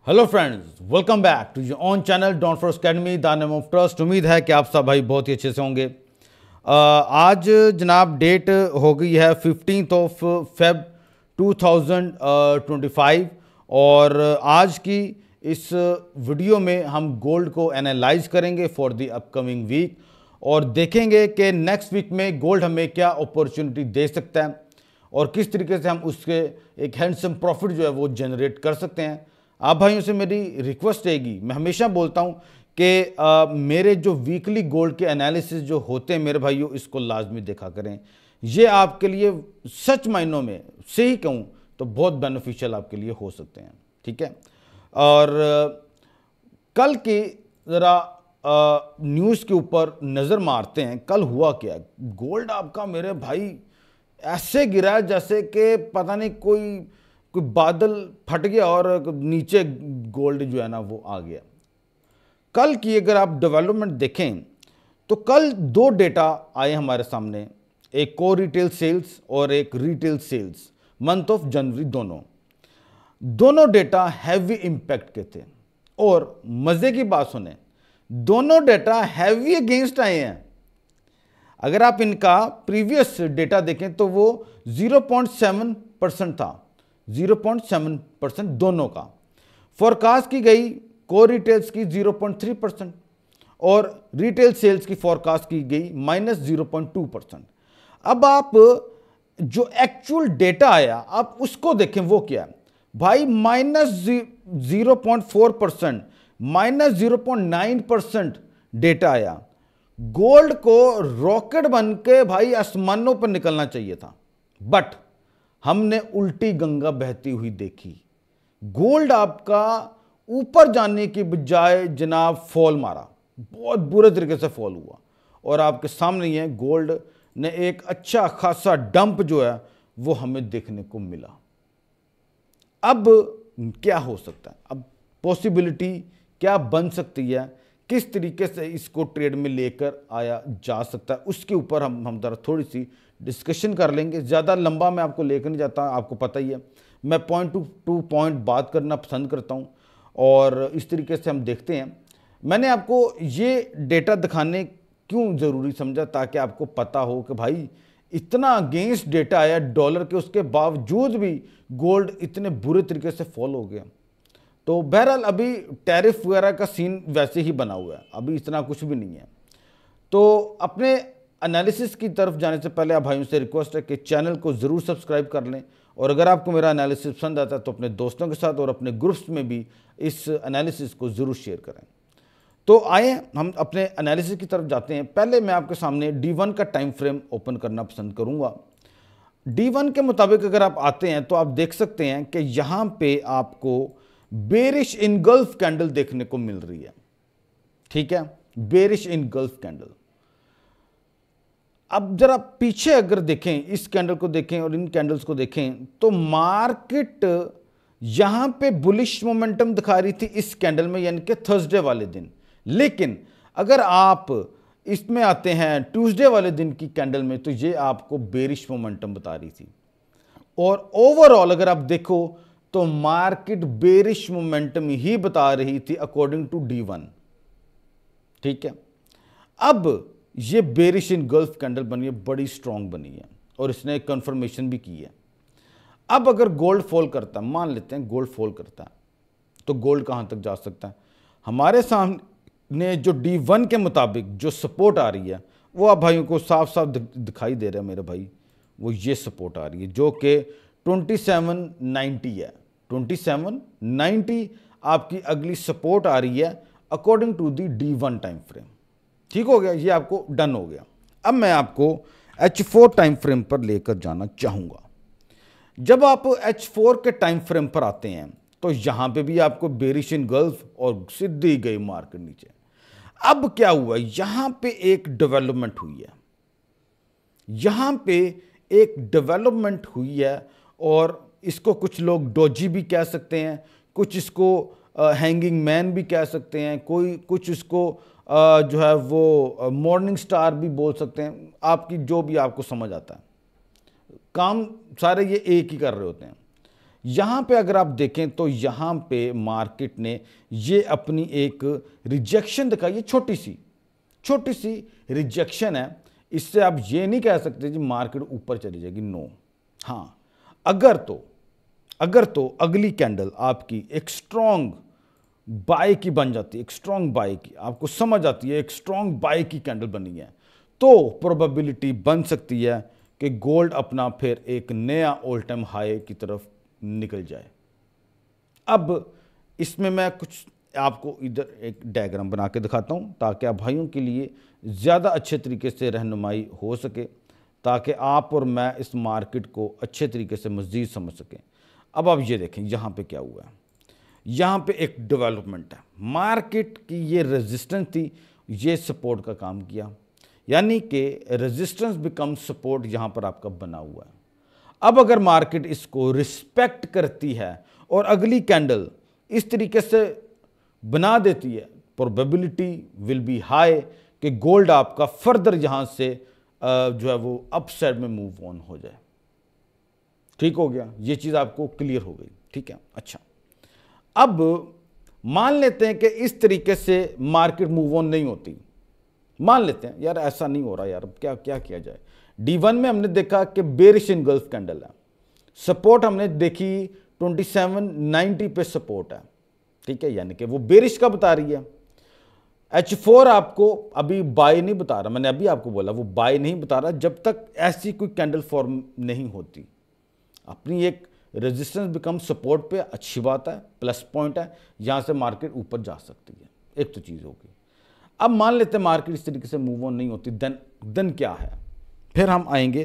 Hello friends, welcome back to your own channel Don Force Academy the name of trust. उम्मीद है कि आप सब भाई बहुत ही अच्छे से होंगे। आज जनाब डेट हो गई है 15 Feb 2025 और आज की इस वीडियो में हम गोल्ड को एनालाइज करेंगे फॉर द अपकमिंग वीक और देखेंगे कि नेक्स्ट वीक में गोल्ड हमें क्या अपॉर्चुनिटी दे सकता है और किस तरीके से हम उसके एक हैंडसम प्रॉफिट जो है वो जनरेट कर सकते हैं। आप भाइयों से मेरी रिक्वेस्ट रहेगी, मैं हमेशा बोलता हूं कि मेरे जो वीकली गोल्ड के एनालिसिस जो होते हैं मेरे भाइयों, इसको लाजमी देखा करें। ये आपके लिए सच मायनों में से ही कहूँ तो बहुत बेनिफिशियल आपके लिए हो सकते हैं। ठीक है, और कल की ज़रा न्यूज़ के ऊपर नज़र मारते हैं। कल हुआ क्या, गोल्ड आपका मेरे भाई ऐसे गिरा जैसे कि पता नहीं कोई बादल फट गया और नीचे गोल्ड जो है ना वो आ गया। कल की अगर आप डेवलपमेंट देखें तो कल दो डेटा आए हमारे सामने, एक को रिटेल सेल्स और एक retail sales month of January. दोनों डेटा हैवी इंपैक्ट के थे और मजे की बात सुने, दोनों डेटा हैवी अगेंस्ट आए हैं। अगर आप इनका प्रीवियस डेटा देखें तो वो 0.7% था, 0.7% दोनों का। फोरकास्ट की गई को रिटेल्स की 0.3% और रिटेल सेल्स की फोरकास्ट की गई -0.2%। अब आप जो एक्चुअल डेटा आया आप उसको देखें, वो क्या है भाई, -0.4%, -0.9% डेटा आया। गोल्ड को रॉकेट बन के भाई आसमानों पर निकलना चाहिए था, बट हमने उल्टी गंगा बहती हुई देखी। गोल्ड आपका ऊपर जाने की बजाय जनाब फॉल मारा, बहुत बुरे तरीके से फॉल हुआ और आपके सामने ही है, गोल्ड ने एक अच्छा खासा डंप जो है वो हमें देखने को मिला। अब क्या हो सकता है, अब पॉसिबिलिटी क्या बन सकती है, किस तरीके से इसको ट्रेड में लेकर आया जा सकता है, उसके ऊपर हम जरा थोड़ी सी डिस्कशन कर लेंगे। ज़्यादा लंबा मैं आपको लेकर नहीं जाता, आपको पता ही है मैं पॉइंट टू पॉइंट बात करना पसंद करता हूं और इस तरीके से हम देखते हैं। मैंने आपको ये डेटा दिखाने क्यों ज़रूरी समझा, ताकि आपको पता हो कि भाई इतना अगेंस्ट डेटा आया डॉलर के, उसके बावजूद भी गोल्ड इतने बुरे तरीके से फॉल हो गया। तो बहरहाल अभी टैरिफ वगैरह का सीन वैसे ही बना हुआ है, अभी इतना कुछ भी नहीं है। तो अपने एनालिसिस की तरफ जाने से पहले आप भाइयों से रिक्वेस्ट है कि चैनल को ज़रूर सब्सक्राइब कर लें और अगर आपको मेरा एनालिसिस पसंद आता है तो अपने दोस्तों के साथ और अपने ग्रुप्स में भी इस एनालिसिस को ज़रूर शेयर करें। तो आए हम अपने एनालिसिस की तरफ जाते हैं। पहले मैं आपके सामने D1 का टाइम फ्रेम ओपन करना पसंद करूँगा। D1 के मुताबिक अगर आप आते हैं तो आप देख सकते हैं कि यहाँ पे आपको बेरिश इनगल्फ कैंडल देखने को मिल रही है। ठीक है, बेरिश इनगल्फ कैंडल। अब जरा पीछे अगर देखें, इस कैंडल को देखें और इन कैंडल्स को देखें तो मार्केट यहां पे बुलिश मोमेंटम दिखा रही थी इस कैंडल में, यानी कि थर्सडे वाले दिन। लेकिन अगर आप इसमें आते हैं ट्यूसडे वाले दिन की कैंडल में तो ये आपको बेरिश मोमेंटम बता रही थी और ओवरऑल अगर आप देखो तो मार्केट बेरिश मोमेंटम ही बता रही थी अकॉर्डिंग टू D1। ठीक है, अब ये बेरिश इनगल्फ कैंडल बनी है, बड़ी स्ट्रांग बनी है और इसने कंफर्मेशन भी की है। अब अगर गोल्ड फॉल करता है, मान लेते हैं गोल्ड फॉल करता है, तो गोल्ड कहां तक जा सकता है? हमारे सामने जो D1 के मुताबिक जो सपोर्ट आ रही है वो आप भाइयों को साफ साफ दिखाई दे रहा है मेरे भाई, वो ये सपोर्ट आ रही है जो कि 2790 है। 2790 आपकी अगली सपोर्ट आ रही है according to the D1 time frame. ठीक हो गया, ये आपको डन हो गया। अब मैं आपको H4 टाइम फ्रेम पर लेकर जाना चाहूंगा। जब आप H4 के टाइम फ्रेम पर आते हैं तो यहां पे भी आपको बेरिश इनगल्फ और सीधी गई मार्केट नीचे। अब क्या हुआ, यहां पे एक डेवलपमेंट हुई है, यहां पे एक डेवलपमेंट हुई है और इसको कुछ लोग डोजी भी कह सकते हैं, कुछ इसको हैंगिंग मैन भी कह सकते हैं, कुछ इसको जो है वो मॉर्निंग स्टार भी बोल सकते हैं, आपकी जो भी आपको समझ आता है। काम सारे ये एक ही कर रहे होते हैं। यहाँ पे अगर आप देखें तो यहाँ पे मार्केट ने ये अपनी एक रिजेक्शन दिखाई है, छोटी सी रिजेक्शन है। इससे आप ये नहीं कह सकते जी मार्केट ऊपर चली जाएगी, नो। हाँ, अगर तो अगली कैंडल आपकी एक स्ट्रॉन्ग बाय की बन जाती है, एक स्ट्रॉन्ग बाय की, आपको समझ आती है एक स्ट्रॉन्ग बाय की कैंडल बनी है, तो प्रोबेबिलिटी बन सकती है कि गोल्ड अपना फिर एक नया ऑल टाइम हाई की तरफ निकल जाए। अब इसमें मैं कुछ आपको इधर एक डायग्राम बना के दिखाता हूं ताकि आप भाइयों के लिए ज़्यादा अच्छे तरीके से रहनुमाई हो सके, ताकि आप और मैं इस मार्केट को अच्छे तरीके से मज़ीद समझ सकें। अब आप ये देखें यहाँ पे क्या हुआ है, यहाँ पे एक डेवलपमेंट है, मार्केट की ये रेजिस्टेंस थी, ये सपोर्ट का काम किया, यानी कि रेजिस्टेंस बिकम सपोर्ट यहाँ पर आपका बना हुआ है। अब अगर मार्केट इसको रिस्पेक्ट करती है और अगली कैंडल इस तरीके से बना देती है, प्रोबेबिलिटी विल बी हाई कि गोल्ड आपका फर्दर यहाँ से जो है वो अपसाइड में मूव ऑन हो जाए। ठीक हो गया, ये चीज़ आपको क्लियर हो गई, ठीक है। अच्छा, अब मान लेते हैं कि इस तरीके से मार्केट मूव ऑन नहीं होती, मान लेते हैं यार ऐसा नहीं हो रहा यार, अब क्या किया जाए। D1 में हमने देखा कि बेरिश इनगल्फ कैंडल है, सपोर्ट हमने देखी 2790 पे सपोर्ट है, ठीक है, यानी कि वो बेरिश का बता रही है। H4 आपको अभी बाय नहीं बता रहा, मैंने अभी आपको बोला वो बाय नहीं बता रहा जब तक ऐसी कोई कैंडल फॉर्म नहीं होती। अपनी एक रेजिस्टेंस बिकम सपोर्ट पे अच्छी बात है, प्लस पॉइंट है, यहां से मार्केट ऊपर जा सकती है, एक तो चीज़ होगी। अब मान लेते हैं मार्केट इस तरीके से मूव ऑन नहीं होती, देन क्या है, फिर हम आएंगे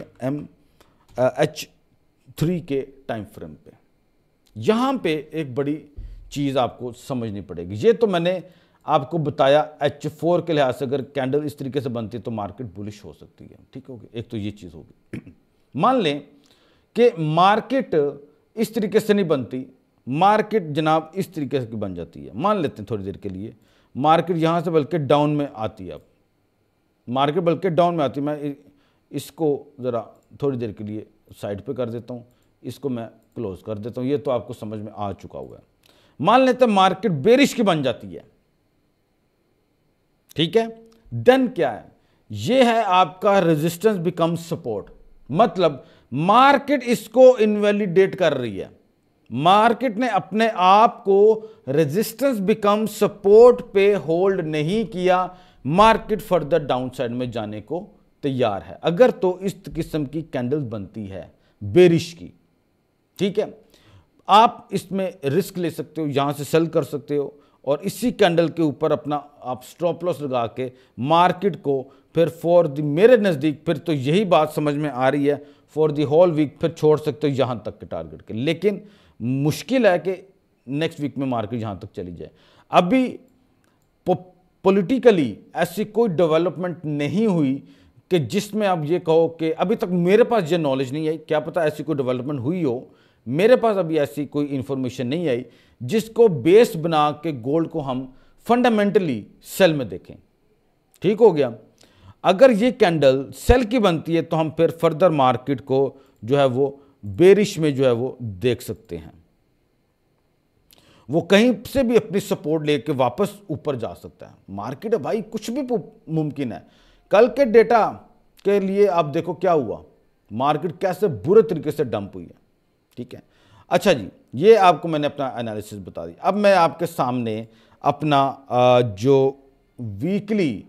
H3 के टाइम फ्रेम पे। यहाँ पे एक बड़ी चीज़ आपको समझनी पड़ेगी। ये तो मैंने आपको बताया H4 के लिहाज से अगर कैंडल इस तरीके से बनती है तो मार्केट बुलिश हो सकती है, ठीक होगी, एक तो ये चीज़ होगी। मान लें कि मार्केट इस तरीके से नहीं बनती, मार्केट जनाब इस तरीके से बन जाती है, मान लेते हैं थोड़ी देर के लिए मार्केट यहाँ से बल्कि डाउन में आती है। अब मार्केट बल्कि डाउन में आती है, मैं इसको ज़रा थोड़ी देर के लिए साइड पे कर देता हूँ, इसको मैं क्लोज कर देता हूँ, ये तो आपको समझ में आ चुका हुआ है। मान लेते हैं मार्केट बेरिश की बन जाती है, ठीक है, देन क्या है, ये है आपका रेजिस्टेंस बिकम सपोर्ट, मतलब मार्केट इसको इनवैलिडेट कर रही है, मार्केट ने अपने आप को रेजिस्टेंस बिकम सपोर्ट पे होल्ड नहीं किया, मार्केट फर्दर डाउनसाइड में जाने को तैयार है अगर तो इस किस्म की कैंडल्स बनती है बेरिश की, ठीक है। आप इसमें रिस्क ले सकते हो, यहां से सेल कर सकते हो और इसी कैंडल के ऊपर अपना आप स्टॉप लॉस लगा के मार्केट को फिर मेरे नज़दीक फिर तो यही बात समझ में आ रही है, फॉर द होल वीक फिर छोड़ सकते हो यहां तक के टारगेट के, लेकिन मुश्किल है कि नेक्स्ट वीक में मार्केट यहां तक चली जाए। अभी पॉलिटिकली ऐसी कोई डेवलपमेंट नहीं हुई कि जिसमें आप ये कहो कि अभी तक मेरे पास ये नॉलेज नहीं आई, क्या पता ऐसी कोई डेवलपमेंट हुई हो, मेरे पास अभी ऐसी कोई इंफॉर्मेशन नहीं आई जिसको बेस बना के गोल्ड को हम फंडामेंटली सेल में देखें, ठीक हो गया। अगर ये कैंडल सेल की बनती है तो हम फिर फर्दर मार्केट को जो है वो बेरिश में जो है वो देख सकते हैं, वो कहीं से भी अपनी सपोर्ट लेके वापस ऊपर जा सकता है। मार्केट है भाई, कुछ भी मुमकिन है। कल के डेटा के लिए आप देखो क्या हुआ, मार्केट कैसे बुरे तरीके से डंप हुई है, ठीक है। अच्छा जी, ये आपको मैंने अपना एनालिसिस बता दी। अब मैं आपके सामने अपना जो वीकली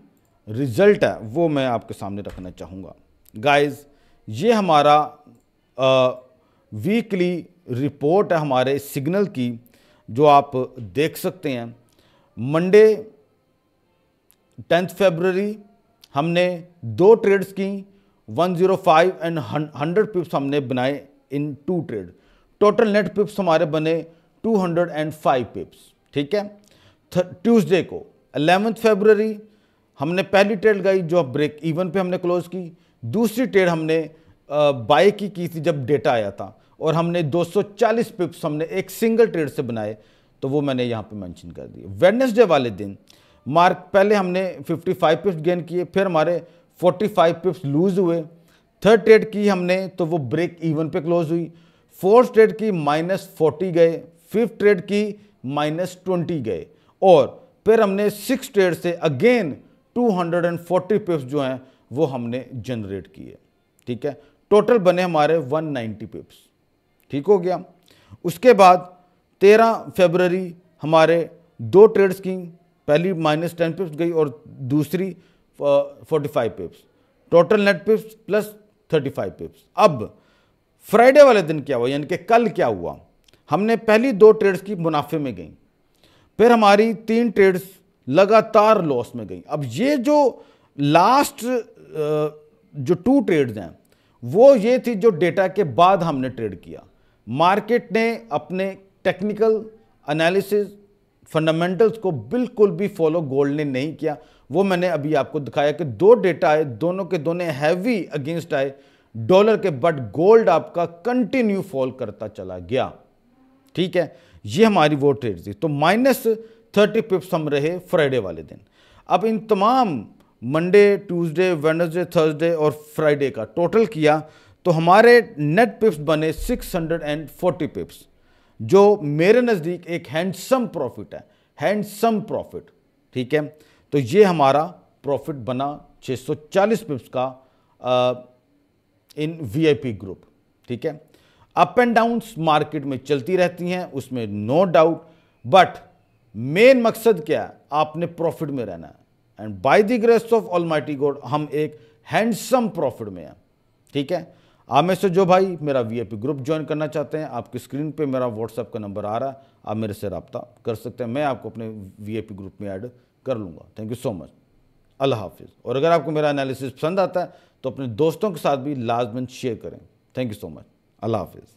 रिजल्ट है वो मैं आपके सामने रखना चाहूँगा। गाइस, ये हमारा वीकली रिपोर्ट है हमारे सिग्नल की, जो आप देख सकते हैं। मंडे 10 फरवरी हमने 2 ट्रेड्स की, 105 एंड 100 पिप्स हमने बनाए इन 2 ट्रेड, टोटल नेट पिप्स हमारे बने 205 पिप्स, ठीक है। ट्यूसडे को 11 फरवरी हमने पहली ट्रेड लगाई जो ब्रेक इवन पे हमने क्लोज की, दूसरी ट्रेड हमने बाय की थी जब डेटा आया था और हमने 240 पिप्स हमने एक सिंगल ट्रेड से बनाए, तो वो मैंने यहाँ पे मेंशन कर दिए। वेडनेसडे वाले दिन पहले हमने 55 पिप्स गेन किए, फिर हमारे 45 पिप्स लूज हुए। थर्ड ट्रेड की हमने तो वो ब्रेक इवन पे क्लोज हुई, फोर्थ ट्रेड की -40 गए, फिफ्थ ट्रेड की -20 गए, और फिर हमने सिक्स ट्रेड से अगेन 240 पिप्स जो हैं वो हमने जनरेट किए। ठीक है, टोटल बने हमारे 190 पिप्स। ठीक हो गया। उसके बाद 13 फरवरी हमारे दो ट्रेड्स की, पहली -10 पिप्स गई और दूसरी 45 पिप्स, टोटल नेट पिप्स प्लस 35 पिप्स। अब फ्राइडे वाले दिन क्या हुआ, यानी कि कल क्या हुआ, हमने पहली दो ट्रेड्स की मुनाफे में गई, फिर हमारी 3 ट्रेड्स लगातार लॉस में गई। अब ये जो लास्ट जो 2 ट्रेड्स हैं वो ये थी जो डेटा के बाद हमने ट्रेड किया। मार्केट ने अपने टेक्निकल एनालिसिस फंडामेंटल्स को बिल्कुल भी फॉलो गोल्ड ने नहीं किया। वो मैंने अभी आपको दिखाया कि 2 डेटा आए, दोनों के दोनों हैवी अगेंस्ट आए डॉलर के, बट गोल्ड आपका कंटिन्यू फॉल करता चला गया। ठीक है, ये हमारी वो ट्रेड थी। तो -30 पिप्स हम रहे फ्राइडे वाले दिन। अब इन तमाम मंडे, ट्यूसडे, वेडनेसडे, थर्सडे और फ्राइडे का टोटल किया तो हमारे नेट पिप्स बने 640 पिप्स, जो मेरे नज़दीक एक हैंडसम प्रॉफिट है, हैंडसम प्रॉफिट। ठीक है, तो ये हमारा प्रॉफिट बना 640 पिप्स का इन वीआईपी ग्रुप। ठीक है, अप एंड डाउन्स मार्केट में चलती रहती हैं, उसमें नो डाउट, बट मेन मकसद क्या है, आपने प्रॉफिट में रहना है। And by the grace of almighty God हम एक हैंडसम प्रॉफिट में हैं। ठीक है, आप में से जो भाई मेरा वीआईपी ग्रुप ज्वाइन करना चाहते हैं, आपकी स्क्रीन पे मेरा व्हाट्सएप का नंबर आ रहा है, आप मेरे से रब्ता कर सकते हैं, मैं आपको अपने वीआईपी ग्रुप में ऐड कर लूँगा। थैंक यू सो मच, अल्लाह हाफिज़। और अगर आपको मेरा एनालिसिस पसंद आता है तो अपने दोस्तों के साथ भी लाजमन शेयर करें। थैंक यू सो मच, अल्लाह हाफिज़।